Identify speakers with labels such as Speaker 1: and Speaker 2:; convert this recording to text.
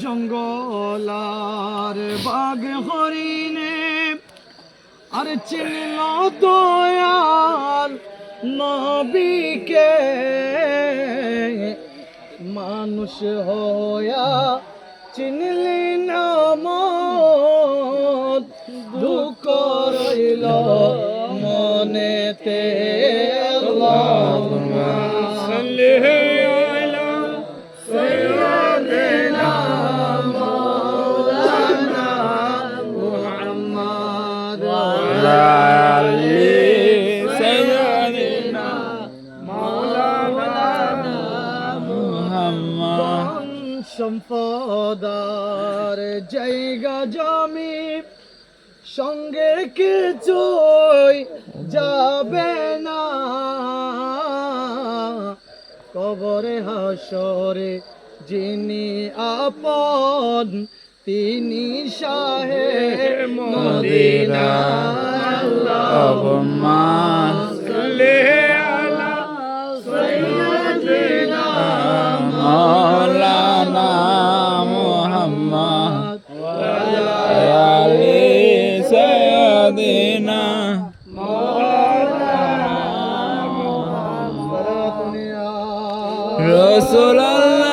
Speaker 1: জঙ্গলার বাঘ হরিণে আর চিনল দয়াল নবীকে মানুষ হয়া চিনলি না মত দুঃখ রইল মনেতে আল্লাহুম্মা সাল্লি আলা সাইয়্যিদিনা মাওলানা মুহাম্মদ ওয়া আলা আলি সাইয়্যিদিনা মাওলানা মুহাম্মদ সম্পদার জায়গা জমি সঙ্গে কিছুই যাবে না কবরে হাসরে যিনি আপন তিনি শাহে মদিনা আল্লাহুম্মা সাল্লি আলা সাইয়্যিদিনা মাওলানা মুহাম্মদ ওয়া আলা আলি সাইয়্যিদিনা মাওলানা মুহাম্মদ রাসূলুল্লাহ